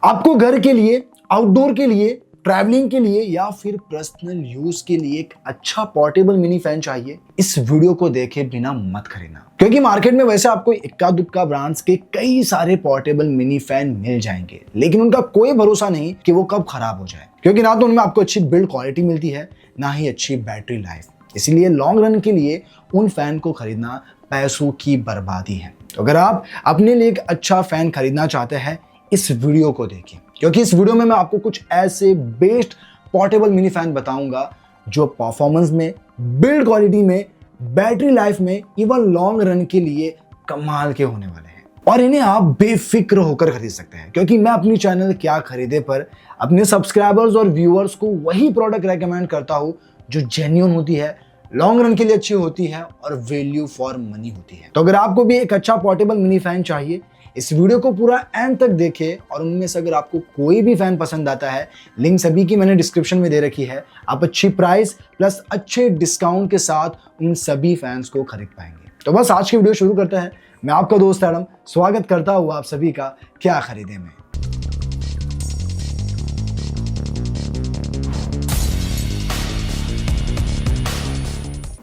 आपको घर के लिए, आउटडोर के लिए, ट्रैवलिंग के लिए या फिर पर्सनल यूज के लिए एक अच्छा पोर्टेबल मिनी फैन चाहिए, इस वीडियो को देखे बिना मत खरीदना। क्योंकि मार्केट में वैसे आपको इक्का दुक्का ब्रांड्स के कई सारे पोर्टेबल मिनी फैन मिल जाएंगे, लेकिन उनका कोई भरोसा नहीं कि वो कब खराब हो जाए। क्योंकि ना तो उनमें आपको अच्छी बिल्ड क्वालिटी मिलती है, ना ही अच्छी बैटरी लाइफ। इसलिए लॉन्ग रन के लिए उन फैन को खरीदना पैसों की बर्बादी है। तो अगर आप अपने लिए एक अच्छा फैन खरीदना चाहते हैं, इस वीडियो को देखिए, क्योंकि इस वीडियो में मैं आपको कुछ ऐसे बेस्ट पोर्टेबल मिनी फैन बताऊंगा जो परफॉर्मेंस में, बिल्ड क्वालिटी में, बैटरी लाइफ में, इवन लॉन्ग रन के लिए कमाल के होने वाले हैं। और इन्हें आप बेफिक्र होकर खरीद सकते हैं, क्योंकि मैं अपनी चैनल क्या खरीदे पर अपने सब्सक्राइबर्स और व्यूअर्स को वही प्रोडक्ट रेकमेंड करता हूं जो जेन्युइन होती है, लॉन्ग रन के लिए अच्छी होती है और वैल्यू फॉर मनी होती है। तो अगर आपको भी एक अच्छा पोर्टेबल मिनी फैन चाहिए, इस वीडियो को पूरा एंड तक देखें। और उनमें से अगर आपको कोई भी फैन पसंद आता है, लिंक सभी की मैंने डिस्क्रिप्शन में दे रखी है। आप अच्छी प्राइस प्लस अच्छे डिस्काउंट के साथ उन सभी फैंस को खरीद पाएंगे। तो बस आज की वीडियो शुरू करते हैं। मैं आपका दोस्त एडम स्वागत करता हूँ आप सभी का क्या खरीदे में।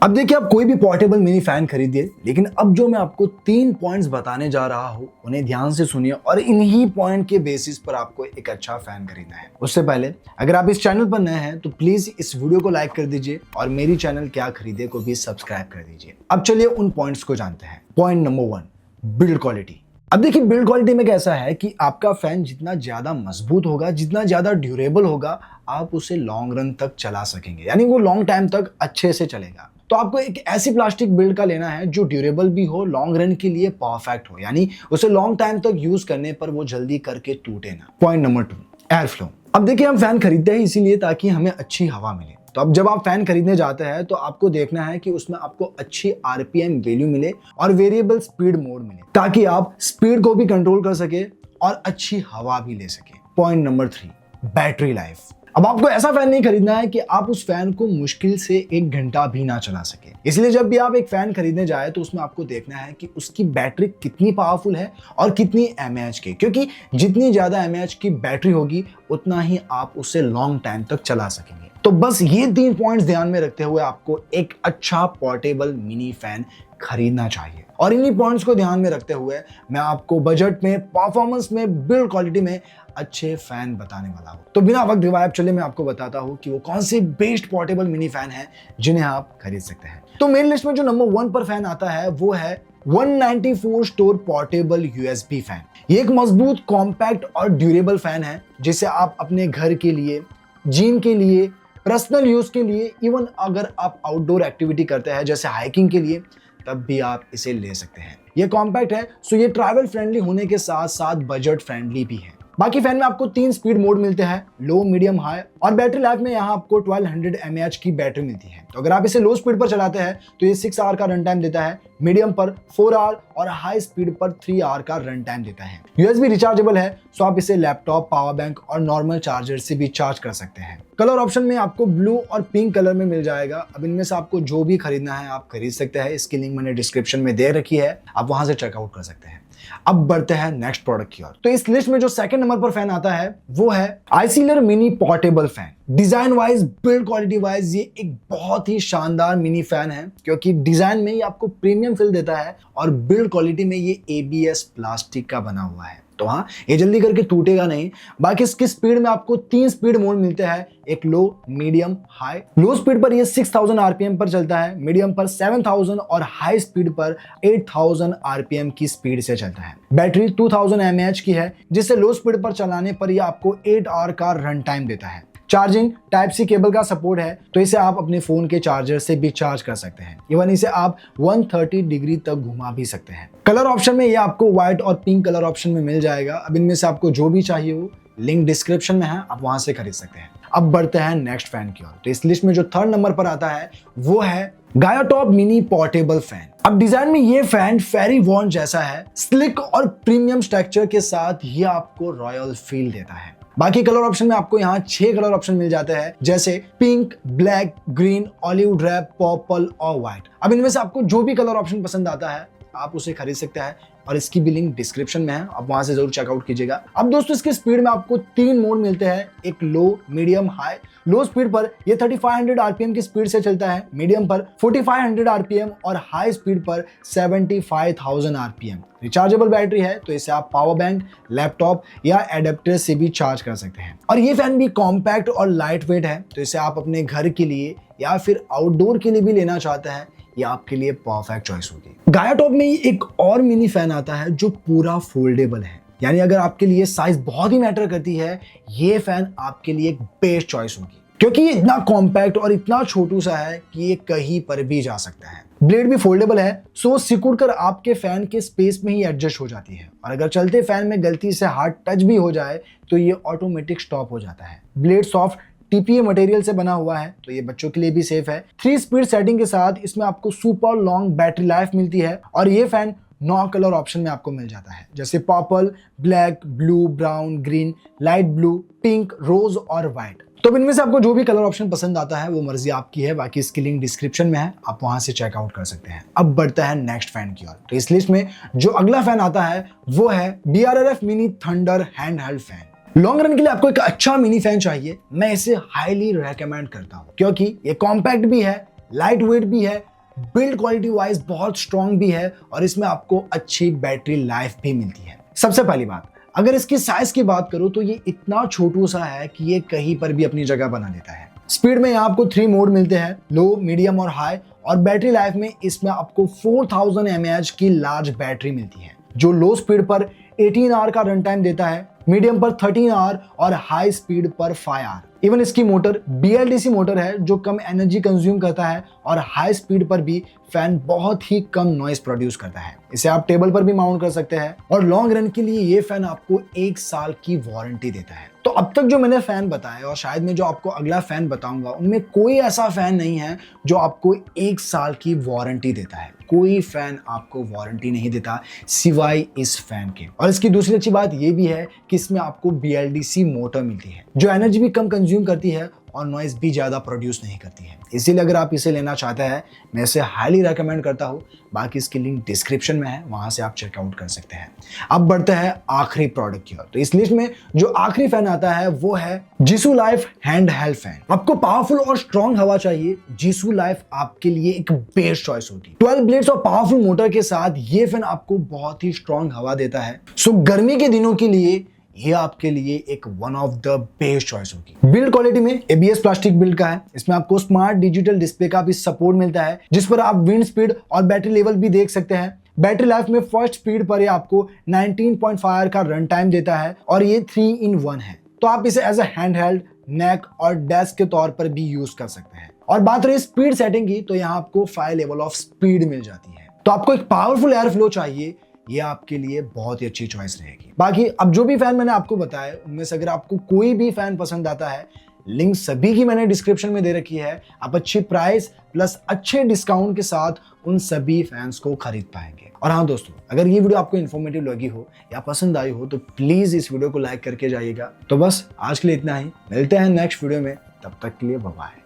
अब देखिए, आप कोई भी पोर्टेबल मिनी फैन खरीदिए, लेकिन अब जो मैं आपको 3 पॉइंट्स बताने जा रहा हूं, उन्हें ध्यान से सुनिए और इन्हीं पॉइंट के बेसिस पर आपको एक अच्छा फैन खरीदना है। उससे पहले अगर आप इस चैनल पर नए हैं तो प्लीज इस वीडियो को लाइक कर दीजिए और मेरी चैनल क्या खरीदे को भी सब्सक्राइब कर दीजिए। अब चलिए उन पॉइंट्स को जानते हैं। Point number 1, build quality. अब देखिए, बिल्ड क्वालिटी में कैसा है कि आपका फैन जितना ज्यादा मजबूत होगा, जितना ज्यादा ड्यूरेबल होगा, आप उसे लॉन्ग रन तक चला सकेंगे, यानी वो लॉन्ग टाइम तक अच्छे से चलेगा। तो आपको एक ऐसी प्लास्टिक बिल्ड का लेना है जो ड्यूरेबल भी हो, लॉन्ग रन के लिए परफेक्ट हो, यानी उसे लॉन्ग टाइम तक यूज करने पर वो जल्दी करके टूटे ना। Point number 2, air flow. अब देखिए, हम फैन खरीदते हैं इसीलिए ताकि हमें अच्छी हवा मिले। तो अब जब आप फैन खरीदने जाते हैं तो आपको देखना है कि उसमें आपको अच्छी आरपीएम वैल्यू मिले और वेरिएबल स्पीड मोड मिले, ताकि आप स्पीड को भी कंट्रोल कर सके और अच्छी हवा भी ले सके। Point number 3, battery life. अब आपको ऐसा फैन नहीं खरीदना है कि आप उस फैन को मुश्किल से 1 घंटा भी ना चला सके। इसलिए जब भी आप एक फैन खरीदने जाए तो उसमें आपको देखना है कि उसकी बैटरी कितनी पावरफुल है और कितनी एमएएच की, क्योंकि जितनी ज्यादा एमएएच की बैटरी होगी उतना ही आप उसे लॉन्ग टाइम तक चला सकेंगे। तो बस ये 3 पॉइंट्स ध्यान में रखते हुए आपको एक अच्छा पोर्टेबल मिनी फैन खरीदना चाहिए। और इन्हीं पॉइंट्स को ध्यान में रखते हुए मैं आपको बजट में, परफॉर्मेंस में, बिल्ड क्वालिटी में अच्छे फैन बताने वाला हूं। तो बिना वक्त गवाए चलिए मैं आपको बताता हूं कि वो कौन से बेस्ट पोर्टेबल मिनी फैन हैं जिन्हें आप खरीद सकते हैं। तो मेरी लिस्ट में जो नंबर 1 पर फैन आता है वो है 194 स्टोर पोर्टेबल यूएसबी फैन। ये एक मजबूत, कॉम्पैक्ट और ड्यूरेबल फैन है जिसे आप अपने घर के लिए, जिम के लिए, पर्सनल यूज के लिए, इवन अगर आप आउटडोर एक्टिविटी करते हैं जैसे हाइकिंग के लिए, तब भी आप इसे ले सकते हैं। ये कॉम्पैक्ट है, सो ये ट्रैवल फ्रेंडली होने के साथ साथ बजट फ्रेंडली भी है। बाकी फैन में आपको 3 स्पीड मोड मिलते हैं, लो, मीडियम, हाई। और बैटरी लाइफ में यहाँ आपको 1200 mAh की बैटरी मिलती है। तो अगर आप इसे लो स्पीड पर चलाते हैं तो ये 6 आवर का रन टाइम देता है, मीडियम पर 4 आवर और हाई स्पीड पर 3 आवर का रन टाइम देता है। यूएसबी रिचार्जेबल है, सो आप इसे लैपटॉप, पावर बैंक और नॉर्मल चार्जर से भी चार्ज कर सकते हैं। कलर ऑप्शन में आपको ब्लू और पिंक कलर में मिल जाएगा। अब इनमें से आपको जो भी खरीदना है आप खरीद सकते हैं। इसकी लिंक मैंने डिस्क्रिप्शन में दे रखी है, आप वहां से चेकआउट कर सकते हैं। अब बढ़ते हैं नेक्स्ट प्रोडक्ट की ओर। तो इस लिस्ट में जो सेकंड नंबर पर फैन आता है वो है आइसिलर mini portable fan. Design wise, build quality wise ये एक बहुत ही शानदार मिनी फैन है, क्योंकि डिजाइन में ये आपको प्रीमियम फील देता है और बिल्ड क्वालिटी में ये एबीएस प्लास्टिक का बना हुआ है। तो हाँ, ये जल्दी करके टूटेगा नहीं। बाकी इसकी स्पीड में आपको 3 स्पीड मोड मिलते हैं, एक लो, मीडियम, हाई। लो स्पीड पर ये 6000 आरपीएम पर चलता है, मीडियम पर 7000 और हाई स्पीड पर 8000 आरपीएम की स्पीड से चलता है। बैटरी 2000 mAh की है, जिससे लो स्पीड पर चलाने पर ये आपको 8 आवर का रन टाइम देता है। चार्जिंग टाइप सी केबल का सपोर्ट है, तो इसे आप अपने फोन के चार्जर से भी चार्ज कर सकते हैं। इवन इसे आप 130 डिग्री तक घुमा भी सकते हैं। कलर ऑप्शन में ये आपको व्हाइट और पिंक कलर ऑप्शन में मिल जाएगा। अब इनमें से आपको जो भी चाहिए हो, लिंक डिस्क्रिप्शन में है, आप वहां से खरीद सकते हैं। अब बढ़ते हैं नेक्स्ट फैन की ओर। तो इस लिस्ट में जो 3rd नंबर पर आता है वो है गायाटॉप मिनी पोर्टेबल फैन। अब डिजाइन में ये फैन फेरी वॉन जैसा है, स्लिक और प्रीमियम स्ट्रक्चर के साथ ये आपको रॉयल फील देता है। बाकी कलर ऑप्शन में आपको यहाँ 6 कलर ऑप्शन मिल जाते हैं, जैसे pink, black, green, olive drab, purple और व्हाइट। अब इनमें से आपको जो भी कलर ऑप्शन पसंद आता है आप उसे खरीद सकते हैं। और इसकी भी लिंक डिस्क्रिप्शन में है, आप वहां से जरूर चेकआउट कीजिएगा। अब दोस्तों इसके स्पीड में आपको 3 मोड मिलते हैं, एक लो, मीडियम, हाई। लो स्पीड पर ये 3500 आरपीएम की स्पीड से चलता है, मीडियम पर 4500 आरपीएम और हाई स्पीड पर 75000 आरपीएम। रिचार्जेबल बैटरी है तो इसे आप पावर बैंक, लैपटॉप या एडेप्टर से भी चार्ज कर सकते हैं। और ये फैन भी कॉम्पैक्ट और लाइट वेट है तो इसे आप अपने घर के लिए या फिर आउटडोर के लिए भी लेना चाहते हैं, ये आपके लिए परफेक्ट चॉइस होगी। गाया टॉप में एक और मिनी फैन आता है जो पूरा फोल्डेबल है, यानी अगर आपके लिए साइज बहुत ही मैटर करती है, ये फैन आपके लिए एक बेस्ट चॉइस होगी, क्योंकि ये इतना कॉम्पैक्ट और इतना छोटू सा है कि ये कहीं पर भी जा सकता है। ब्लेड भी फोल्डेबल है, सो सिकुड़ कर आपके फैन के स्पेस में ही एडजस्ट हो जाती है, और अगर चलते फैन में गलती से हार्ड टच भी हो जाए तो ये ऑटोमेटिक स्टॉप हो जाता है। ब्लेड सॉफ्ट टीपीए मटेरियल से बना हुआ है तो ये बच्चों के लिए भी सेफ है। 3 स्पीड सेटिंग के साथ इसमें आपको सुपर लॉन्ग बैटरी लाइफ मिलती है, और ये फैन 9 कलर ऑप्शन में आपको मिल जाता है, जैसे purple, black, blue, brown, green, light blue, pink, rose और व्हाइट। तो इनमें से आपको जो भी कलर ऑप्शन पसंद आता है वो मर्जी आपकी है, बाकी इसकी लिंक डिस्क्रिप्शन में है, आप वहां से चेकआउट कर सकते हैं। अब बढ़ता है नेक्स्ट फैन की ओर। तो इस लिस्ट में जो अगला फैन आता है वो है BRRF mini thunder handheld fan. Long run के लिए आपको एक अच्छा मिनी फैन चाहिए, मैं इसे हाईली रेकमेंड करता हूं, क्योंकि ये कॉम्पैक्ट भी है, लाइट वेट भी है, बिल्ड क्वालिटी वाइज बहुत स्ट्रॉन्ग भी है, और इसमें आपको अच्छी बैटरी लाइफ भी मिलती है। सबसे पहली बात, अगर इसकी साइज की बात करूं तो ये इतना छोटू सा है कि ये कहीं पर भी अपनी जगह बना लेता है। स्पीड में यहाँ आपको 3 मोड मिलते हैं, लो, मीडियम और हाई, और बैटरी लाइफ में इसमें आपको 4000 mAh की लार्ज बैटरी मिलती है, जो लो स्पीड पर 18 आवर का रन टाइम देता है, मीडियम पर 13 आवर और हाई स्पीड पर 5 आवर। इवन इसकी मोटर BLDC मोटर है जो कम एनर्जी कंज्यूम करता है, और हाई स्पीड पर भी फैन बहुत ही कम नॉइस प्रोड्यूस करता है। इसे आप टेबल पर भी माउंट कर सकते हैं, और लॉन्ग रन के लिए ये फैन आपको 1 साल की वारंटी देता है। तो अब तक जो मैंने फैन बताए और शायद मैं जो आपको अगला फैन बताऊंगा, उनमें कोई ऐसा फैन नहीं है जो आपको 1 साल की वारंटी देता है। कोई फैन आपको वारंटी नहीं देता सिवाय इस फैन के। और इसकी दूसरी अच्छी बात यह भी है कि इसमें आपको BLDC मोटर मिलती है जो एनर्जी भी कम कंज्यूम करती है और नॉइस भी ज्यादा प्रोड्यूस नहीं करती है। इसीलिए अगर आप इसे लेना चाहते हैं, मैं इसे हाईली रेकमेंड करता हूं। बाकी इसकी लिंक डिस्क्रिप्शन में है, वहां से आप चेकआउट कर सकते हैं। अब बढ़ते हैं आखिरी प्रोडक्ट की ओर। तो इस लिस्ट में जो आखिरी फैन आता है वो है जीसू लाइफ हैंडहेल्ड फैन। आपको पावरफुल और स्ट्रॉन्ग हवा चाहिए, जीसू लाइफ आपके लिए एक बेस्ट चॉइस होगी। 12 ब्लेड्स और पावरफुल मोटर के साथ ये फैन आपको बहुत ही स्ट्रॉन्ग हवा देता है, सो गर्मी के दिनों के लिए ये आपके लिए एक one of the best choice होगी। बिल्ड क्वालिटी में ABS प्लास्टिक बिल्ड का है, इसमें आपको स्मार्ट डिजिटल डिस्प्ले का भी सपोर्ट मिलता है, जिस पर आप विंड स्पीड और बैटरी लेवल भी देख सकते हैं। बैटरी लाइफ में फर्स्ट स्पीड पर ये आपको 19.5 आवर का रन टाइम देता है, और ये 3-in-1 है, तो आप इसे एज ए हैंडहेल्ड, नेक और डेस्क के तौर पर भी यूज कर सकते हैं। और बात रही स्पीड सेटिंग की, तो यहाँ आपको 5 लेवल ऑफ स्पीड मिल जाती है। तो आपको एक पावरफुल एयर फ्लो चाहिए, ये आपके लिए बहुत ही अच्छी चॉइस रहेगी। बाकी अब जो भी फैन मैंने आपको बताया, उनमें से अगर आपको कोई भी फैन पसंद आता है, लिंक सभी की मैंने डिस्क्रिप्शन में दे रखी है। आप अच्छी प्राइस प्लस अच्छे डिस्काउंट के साथ उन सभी फैंस को खरीद पाएंगे। और हाँ दोस्तों, अगर ये वीडियो आपको इन्फॉर्मेटिव लगी हो या पसंद आई हो तो प्लीज इस वीडियो को लाइक करके जाइएगा। तो बस आज के लिए इतना ही, मिलते हैं नेक्स्ट वीडियो में, तब तक के लिए बाय बाय।